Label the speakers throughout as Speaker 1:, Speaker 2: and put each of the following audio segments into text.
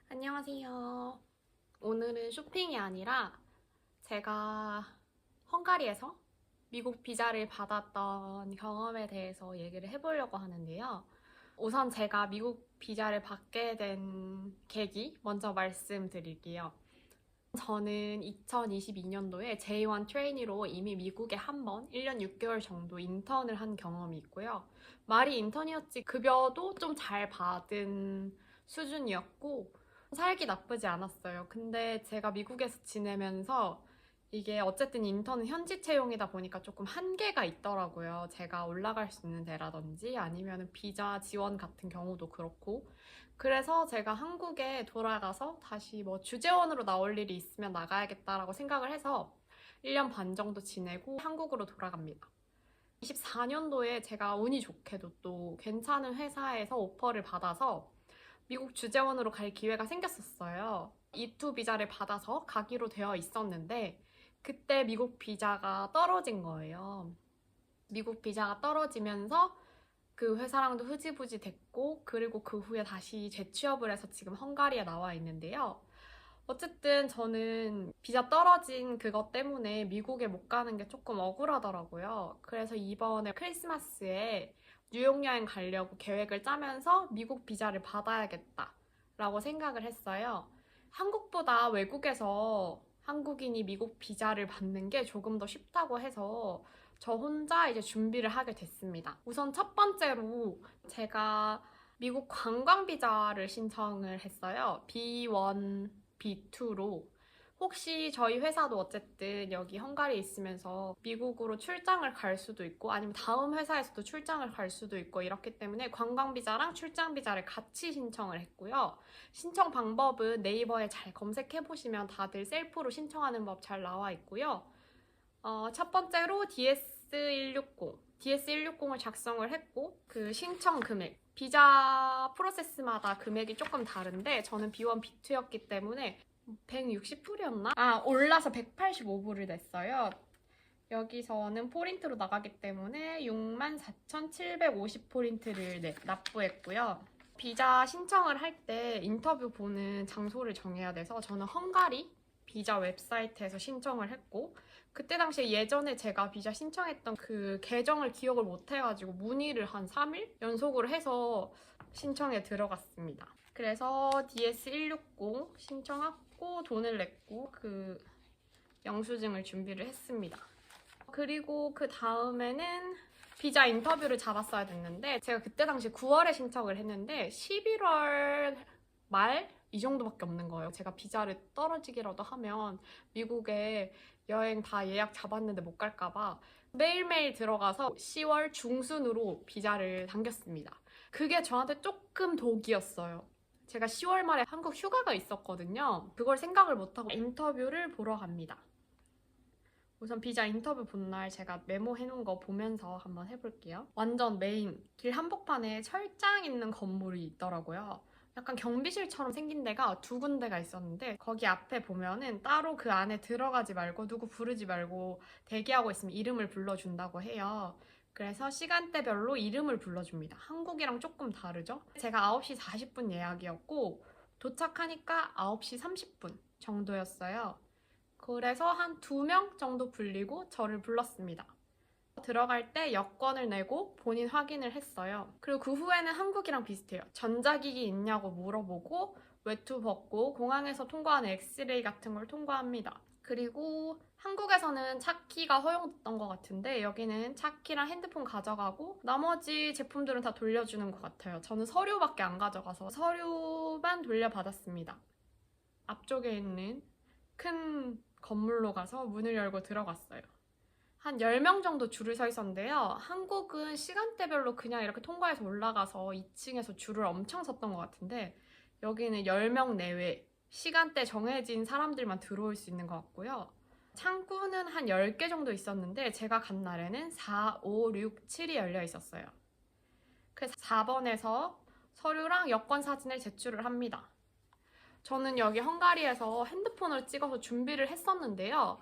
Speaker 1: 안녕하세요. 오늘은 쇼핑이 아니라 제가 헝가리에서 미국 비자를 받았던 경험에 대해서 얘기를 해보려고 하는데요. 우선 제가 미국 비자를 받게 된 계기 먼저 말씀드릴게요. 저는 2022년도에 J1 트레이니로 이미 미국에 한 번 1년 6개월 정도 인턴을 한 경험이 있고요. 말이 인턴이었지 급여도 좀 잘 받은 수준이었고 살기 나쁘지 않았어요. 근데 제가 미국에서 지내면서 이게 어쨌든 인턴은 현지 채용이다 보니까 조금 한계가 있더라고요. 제가 올라갈 수 있는 데라든지 아니면 비자 지원 같은 경우도 그렇고. 그래서 제가 한국에 돌아가서 다시 뭐 주재원으로 나올 일이 있으면 나가야겠다라고 생각을 해서 1년 반 정도 지내고 한국으로 돌아갑니다. 24년도에 제가 운이 좋게도 또 괜찮은 회사에서 오퍼를 받아서 미국 주재원으로 갈 기회가 생겼었어요. E2 비자를 받아서 가기로 되어 있었는데 그때 미국 비자가 떨어진 거예요. 미국 비자가 떨어지면서 그 회사랑도 흐지부지 됐고 그리고 그 후에 다시 재취업을 해서 지금 헝가리에 나와 있는데요. 어쨌든 저는 비자 떨어진 그것 때문에 미국에 못 가는 게 조금 억울하더라고요. 그래서 이번에 크리스마스에 뉴욕 여행 가려고 계획을 짜면서 미국 비자를 받아야겠다라고 생각을 했어요. 한국보다 외국에서 한국인이 미국 비자를 받는 게 조금 더 쉽다고 해서 저 혼자 이제 준비를 하게 됐습니다. 우선 첫 번째로 제가 미국 관광 비자를 신청을 했어요. B1, B2로. 혹시 저희 회사도 어쨌든 여기 헝가리에 있으면서 미국으로 출장을 갈 수도 있고 아니면 다음 회사에서도 출장을 갈 수도 있고 이렇기 때문에 관광 비자랑 출장 비자를 같이 신청을 했고요. 신청 방법은 네이버에 잘 검색해 보시면 다들 셀프로 신청하는 법 잘 나와 있고요. 첫 번째로 DS160을 작성을 했고 그 신청 금액 비자 프로세스마다 금액이 조금 다른데 저는 B1, B2였기 때문에 160불이었나? 올라서 185불을 냈어요. 여기서는 포인트로 나가기 때문에 64,750포인트를 납부했고요. 비자 신청을 할 때 인터뷰 보는 장소를 정해야 돼서 저는 헝가리 비자 웹사이트에서 신청을 했고 그때 당시에 예전에 제가 비자 신청했던 그 계정을 기억을 못 해가지고 문의를 한 3일 연속으로 해서 신청에 들어갔습니다. 그래서 DS160 신청하고 돈을 냈고 그 영수증을 준비를 했습니다. 그리고 그 다음에는 비자 인터뷰를 잡았어야 됐는데 제가 그때 당시 9월에 신청을 했는데 11월 말 이 정도밖에 없는 거예요. 제가 비자를 떨어지기라도 하면 미국에 여행 다 예약 잡았는데 못 갈까봐 매일매일 들어가서 10월 중순으로 비자를 당겼습니다. 그게 저한테 조금 독이었어요. 제가 10월 말에 한국 휴가가 있었거든요. 그걸 생각을 못하고 인터뷰를 보러 갑니다. 우선 비자 인터뷰 본 날 제가 메모해 놓은 거 보면서 한번 해볼게요. 완전 메인 길 한복판에 철장 있는 건물이 있더라고요. 약간 경비실처럼 생긴 데가 두 군데가 있었는데 거기 앞에 보면은 따로 그 안에 들어가지 말고 누구 부르지 말고 대기하고 있으면 이름을 불러준다고 해요. 그래서 시간대별로 이름을 불러줍니다. 한국이랑 조금 다르죠? 제가 9시 40분 예약이었고 도착하니까 9시 30분 정도였어요. 그래서 한 2명 정도 불리고 저를 불렀습니다. 들어갈 때 여권을 내고 본인 확인을 했어요. 그리고 그 후에는 한국이랑 비슷해요. 전자기기 있냐고 물어보고 외투 벗고 공항에서 통과하는 엑스레이 같은 걸 통과합니다. 그리고 한국에서는 차키가 허용됐던 것 같은데 여기는 차키랑 핸드폰 가져가고 나머지 제품들은 다 돌려주는 것 같아요. 저는 서류밖에 안 가져가서 서류만 돌려받았습니다. 앞쪽에 있는 큰 건물로 가서 문을 열고 들어갔어요. 한 10명 정도 줄을 서 있었는데요. 한국은 시간대별로 그냥 이렇게 통과해서 올라가서 2층에서 줄을 엄청 섰던 것 같은데 여기는 10명 내외 시간대 정해진 사람들만 들어올 수 있는 것 같고요. 창구는 한 10개 정도 있었는데 제가 간 날에는 4, 5, 6, 7이 열려 있었어요. 그래서 4번에서 서류랑 여권 사진을 제출을 합니다. 저는 여기 헝가리에서 핸드폰으로 찍어서 준비를 했었는데요.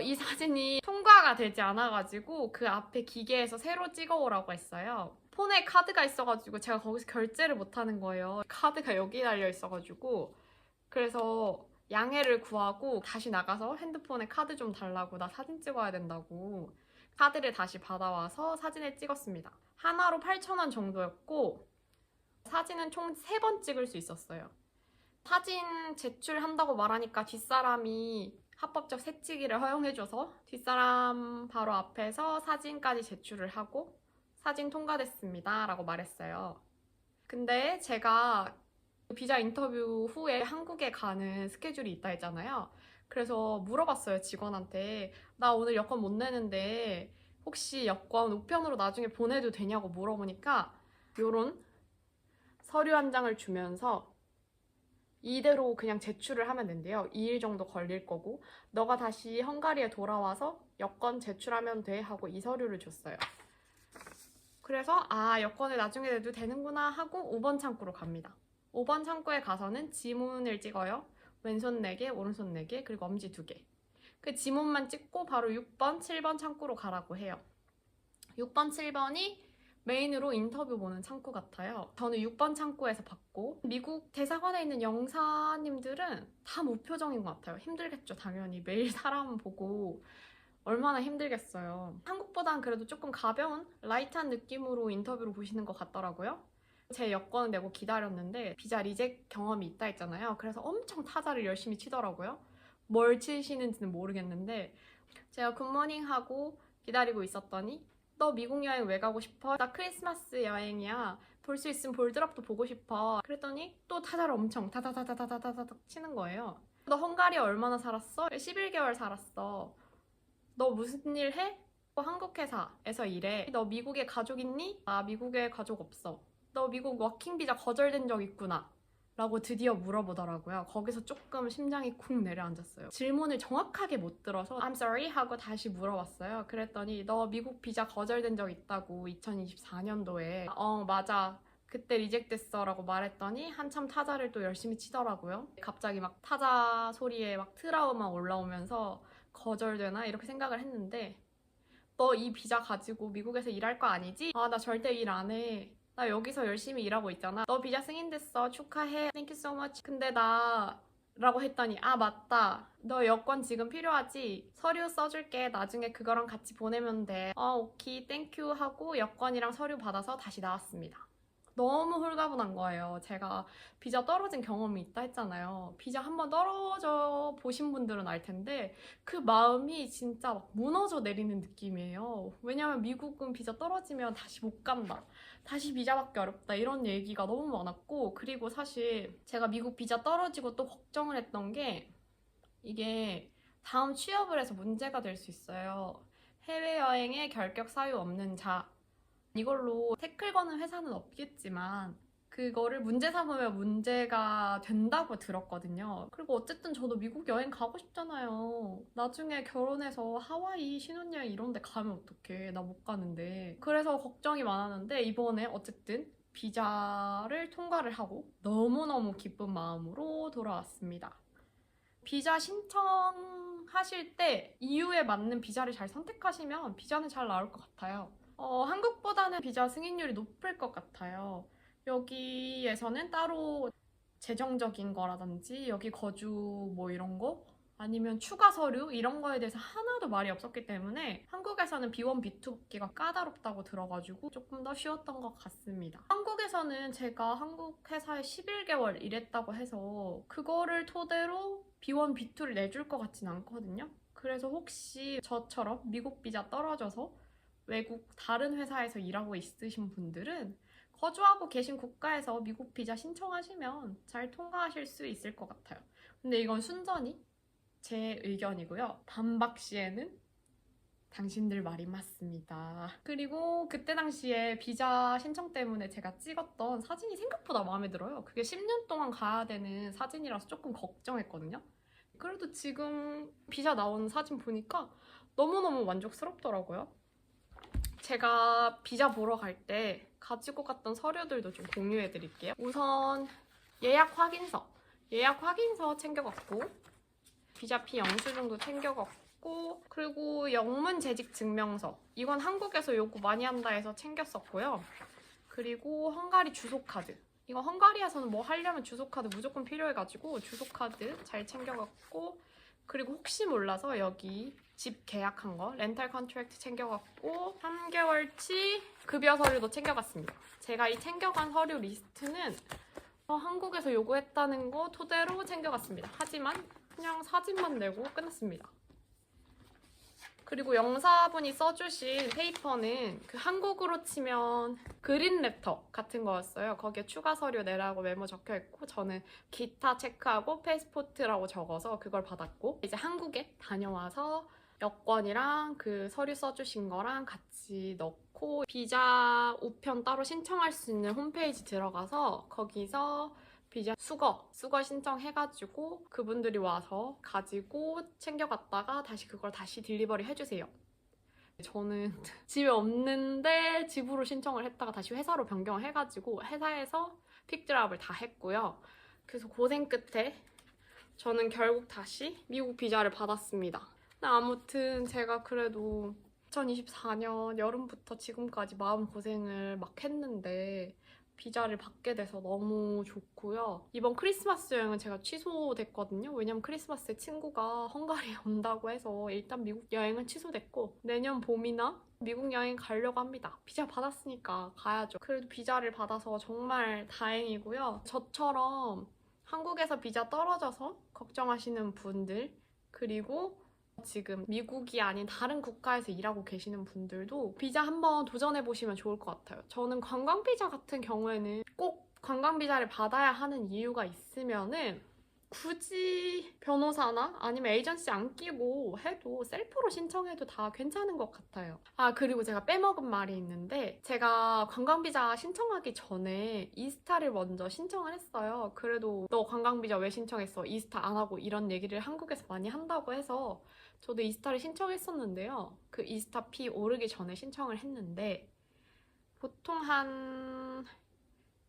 Speaker 1: 이 사진이 통과가 되지 않아가지고 그 앞에 기계에서 새로 찍어오라고 했어요. 폰에 카드가 있어가지고 제가 거기서 결제를 못하는 거예요. 카드가 여기 달려 있어가지고 그래서 양해를 구하고 다시 나가서 핸드폰에 카드 좀 달라고, 나 사진 찍어야 된다고 카드를 다시 받아와서 사진을 찍었습니다. 하나로 8,000원 정도였고 사진은 총 3번 찍을 수 있었어요. 사진 제출한다고 말하니까 뒷사람이 합법적 새치기를 허용해줘서 뒷사람 바로 앞에서 사진까지 제출을 하고 사진 통과됐습니다 라고 말했어요. 근데 제가 비자 인터뷰 후에 한국에 가는 스케줄이 있다 했잖아요. 그래서 물어봤어요, 직원한테. 나 오늘 여권 못 내는데 혹시 여권 우편으로 나중에 보내도 되냐고 물어보니까 요런 서류 한 장을 주면서 이대로 그냥 제출을 하면 된대요. 2일 정도 걸릴 거고 너가 다시 헝가리에 돌아와서 여권 제출하면 돼 하고 이 서류를 줬어요. 그래서 여권을 나중에 내도 되는구나 하고 5번 창구로 갑니다. 5번 창구에 가서는 지문을 찍어요. 왼손 4개, 오른손 4개, 그리고 엄지 2개. 그 지문만 찍고 바로 6번, 7번 창구로 가라고 해요. 6번, 7번이 메인으로 인터뷰 보는 창구 같아요. 저는 6번 창구에서 받고 미국 대사관에 있는 영사님들은 다 무표정인 것 같아요. 힘들겠죠, 당연히. 매일 사람 보고 얼마나 힘들겠어요. 한국보단 그래도 조금 가벼운 라이트한 느낌으로 인터뷰를 보시는 것 같더라고요. 제 여권을 내고 기다렸는데 비자 리젝 경험이 있다 했잖아요. 그래서 엄청 타자를 열심히 치더라고요. 뭘 치시는지는 모르겠는데 제가 굿모닝 하고 기다리고 있었더니 너 미국 여행 왜 가고 싶어? 나 크리스마스 여행이야. 볼 수 있으면 볼드랍도 보고 싶어. 그랬더니 또 타자를 엄청 다다다다다다다다 치는 거예요. 너 헝가리에 얼마나 살았어? 11개월 살았어. 너 무슨 일 해? 한국 회사에서 일해. 너 미국에 가족 있니? 나 미국에 가족 없어. 너 미국 워킹 비자 거절된 적 있구나. 라고 드디어 물어보더라고요. 거기서 조금 심장이 쿵 내려앉았어요. 질문을 정확하게 못 들어서 I'm sorry 하고 다시 물어봤어요. 그랬더니 너 미국 비자 거절된 적 있다고 2024년도에 맞아. 그때 리젝됐어 라고 말했더니 한참 타자를 또 열심히 치더라고요. 갑자기 막 타자 소리에 막 트라우마 올라오면서 거절되나 이렇게 생각을 했는데 너 이 비자 가지고 미국에서 일할 거 아니지? 나 절대 일 안 해. 나 여기서 열심히 일하고 있잖아. 너 비자 승인됐어. 축하해. Thank you so much. 근데 라고 했더니 맞다. 너 여권 지금 필요하지? 서류 써줄게. 나중에 그거랑 같이 보내면 돼. 오케이. 땡큐 하고 여권이랑 서류 받아서 다시 나왔습니다. 너무 홀가분한 거예요. 제가 비자 떨어진 경험이 있다 했잖아요. 비자 한번 떨어져 보신 분들은 알 텐데 그 마음이 진짜 막 무너져 내리는 느낌이에요. 왜냐면 미국은 비자 떨어지면 다시 못 간다. 다시 비자 받기 어렵다. 이런 얘기가 너무 많았고 그리고 사실 제가 미국 비자 떨어지고 또 걱정을 했던 게 이게 다음 취업을 해서 문제가 될 수 있어요. 해외여행에 결격 사유 없는 자 이걸로 태클 거는 회사는 없겠지만 그거를 문제 삼으면 문제가 된다고 들었거든요. 그리고 어쨌든 저도 미국 여행 가고 싶잖아요. 나중에 결혼해서 하와이 신혼여행 이런 데 가면 어떡해. 나 못 가는데. 그래서 걱정이 많았는데 이번에 어쨌든 비자를 통과를 하고 너무너무 기쁜 마음으로 돌아왔습니다. 비자 신청하실 때 이유에 맞는 비자를 잘 선택하시면 비자는 잘 나올 것 같아요. 한국보다는 비자 승인율이 높을 것 같아요. 여기에서는 따로 재정적인 거라든지 여기 거주 뭐 이런 거 아니면 추가 서류 이런 거에 대해서 하나도 말이 없었기 때문에 한국에서는 B1, B2 받기가 까다롭다고 들어가지고 조금 더 쉬웠던 것 같습니다. 한국에서는 제가 한국 회사에 11개월 일했다고 해서 그거를 토대로 B1, B2를 내줄 것 같진 않거든요. 그래서 혹시 저처럼 미국 비자 떨어져서 외국 다른 회사에서 일하고 있으신 분들은 거주하고 계신 국가에서 미국 비자 신청하시면 잘 통과하실 수 있을 것 같아요. 근데 이건 순전히 제 의견이고요. 반박 시에는 당신들 말이 맞습니다. 그리고 그때 당시에 비자 신청 때문에 제가 찍었던 사진이 생각보다 마음에 들어요. 그게 10년 동안 가야 되는 사진이라서 조금 걱정했거든요. 그래도 지금 비자 나온 사진 보니까 너무너무 만족스럽더라고요. 제가 비자 보러 갈 때 가지고 갔던 서류들도 좀 공유해 드릴게요. 우선 예약 확인서 챙겨갔고 비자피 영수증도 챙겨갔고 그리고 영문 재직 증명서 이건 한국에서 요구 많이 한다 해서 챙겼었고요. 그리고 헝가리 주소 카드 이거 헝가리에서는 뭐 하려면 주소카드 무조건 필요해가지고 주소카드 잘 챙겨갔고, 그리고 혹시 몰라서 여기 집 계약한 거 렌탈 컨트랙트 챙겨갔고 3개월치 급여 서류도 챙겨갔습니다. 제가 이 챙겨간 서류 리스트는 한국에서 요구했다는 거 토대로 챙겨갔습니다. 하지만 그냥 사진만 내고 끝났습니다. 그리고 영사분이 써주신 페이퍼는 그 한국으로 치면 그린 레터 같은 거였어요. 거기에 추가 서류 내라고 메모 적혀 있고 저는 기타 체크하고 패스포트라고 적어서 그걸 받았고, 이제 한국에 다녀와서 여권이랑 그 서류 써주신 거랑 같이 넣고 비자 우편 따로 신청할 수 있는 홈페이지 들어가서 거기서 비자 수거 신청해가지고 그분들이 와서 가지고 챙겨갔다가 다시 그걸 다시 딜리버리 해주세요. 저는 집에 없는데 집으로 신청을 했다가 다시 회사로 변경을 해가지고 회사에서 픽드랍을 다 했고요. 그래서 고생 끝에 저는 결국 다시 미국 비자를 받았습니다. 아무튼 제가 그래도 2024년 여름부터 지금까지 마음고생을 막 했는데 비자를 받게 돼서 너무 좋고요. 이번 크리스마스 여행은 제가 취소됐거든요. 왜냐면 크리스마스에 친구가 헝가리에 온다고 해서 일단 미국 여행은 취소됐고 내년 봄이나 미국 여행 가려고 합니다. 비자 받았으니까 가야죠. 그래도 비자를 받아서 정말 다행이고요. 저처럼 한국에서 비자 떨어져서 걱정하시는 분들, 그리고 지금 미국이 아닌 다른 국가에서 일하고 계시는 분들도 비자 한번 도전해보시면 좋을 것 같아요. 저는 관광비자 같은 경우에는 꼭 관광비자를 받아야 하는 이유가 있으면은 굳이 변호사나 아니면 에이전시 안 끼고 해도 셀프로 신청해도 다 괜찮은 것 같아요. 그리고 제가 빼먹은 말이 있는데 제가 관광비자 신청하기 전에 이스타를 먼저 신청을 했어요. 그래도 너 관광비자 왜 신청했어? 이스타 안 하고 이런 얘기를 한국에서 많이 한다고 해서 저도 이스타를 신청했었는데요. 그 이스타 피 오르기 전에 신청을 했는데 보통 한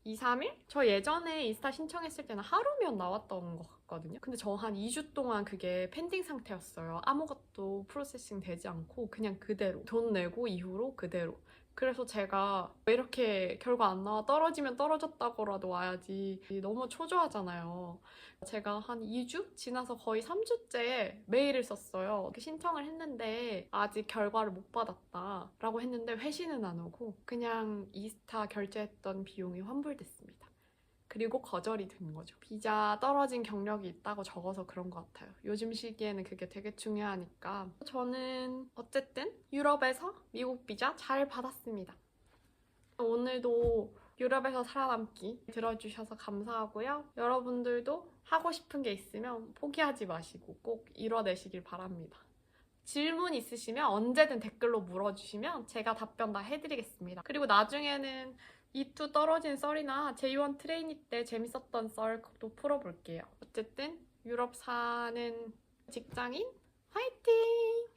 Speaker 1: 2, 3일? 저 예전에 이스타 신청했을 때는 하루면 나왔던 것 같거든요. 근데 저 한 2주 동안 그게 펜딩 상태였어요. 아무것도 프로세싱 되지 않고 그냥 그대로 돈 내고 이후로 그대로. 그래서 제가 왜 이렇게 결과 안 나와? 떨어지면 떨어졌다고라도 와야지. 너무 초조하잖아요. 제가 한 2주 지나서 거의 3주째 메일을 썼어요. 신청을 했는데 아직 결과를 못 받았다 라고 했는데 회신은 안 오고 그냥 이스타 결제했던 비용이 환불됐습니다. 그리고 거절이 된 거죠. 비자 떨어진 경력이 있다고 적어서 그런 것 같아요. 요즘 시기에는 그게 되게 중요하니까. 저는 어쨌든 유럽에서 미국 비자 잘 받았습니다. 오늘도 유럽에서 살아남기 들어주셔서 감사하고요. 여러분들도 하고 싶은 게 있으면 포기하지 마시고 꼭 이뤄내시길 바랍니다. 질문 있으시면 언제든 댓글로 물어주시면 제가 답변 다 해드리겠습니다. 그리고 나중에는 E2 떨어진 썰이나 J1 트레이니 때 재밌었던 썰도 풀어볼게요. 어쨌든 유럽 사는 직장인 화이팅!